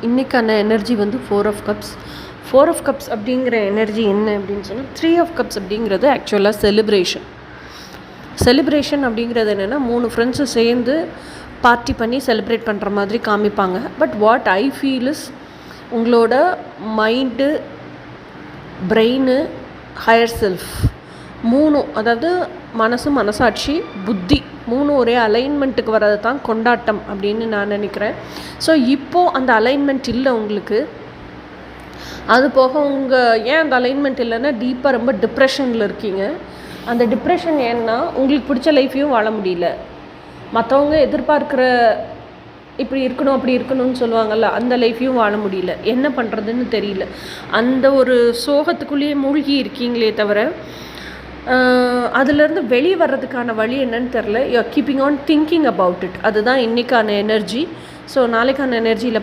இன்றைக்கான எனர்ஜி வந்து 4 of Cups. 4 of Cups அப்படிங்கிற எனர்ஜி என்ன அப்படின்னு சொன்னால் 3 of Cups அப்படிங்கிறது ஆக்சுவலாக செலிப்ரேஷன் அப்படிங்கிறது என்னென்னா 3 ஃப்ரெண்ட்ஸு சேர்ந்து பார்ட்டி பண்ணி செலிப்ரேட் பண்ணுற மாதிரி காமிப்பாங்க. But what I feel is உங்களோட மைண்டு, பிரெயின், ஹையர் செல்ஃப் 3, அதாவது மனசாட்சி, புத்தி 3 ஒரே அலைன்மெண்ட்டுக்கு வர்றது தான் கொண்டாட்டம் அப்படின்னு நான் நினைக்கிறேன். ஸோ இப்போது அந்த அலைன்மெண்ட் இல்லை உங்களுக்கு. அது போக ஏன் அந்த அலைன்மெண்ட் இல்லைன்னா டீப்பாக ரொம்ப டிப்ரெஷனில் இருக்கீங்க. அந்த டிப்ரெஷன் ஏன்னா உங்களுக்கு பிடிச்ச லைஃப்பையும் வாழ முடியல, மற்றவங்க எதிர்பார்க்குற இப்படி இருக்கணும் அப்படி இருக்கணும்னு சொல்லுவாங்கள்ல, அந்த லைஃப்பையும் வாழ முடியல. என்ன பண்ணுறதுன்னு தெரியல. அந்த ஒரு சோகத்துக்குள்ளேயே மூழ்கி இருக்கீங்களே தவிர அதுலேருந்து வெளியே வர்றதுக்கான வழி என்னன்னு தெரில. You are keeping on thinking about it. அதுதான் இன்றைக்கான எனர்ஜி. ஸோ நாளைக்கான எனர்ஜியில்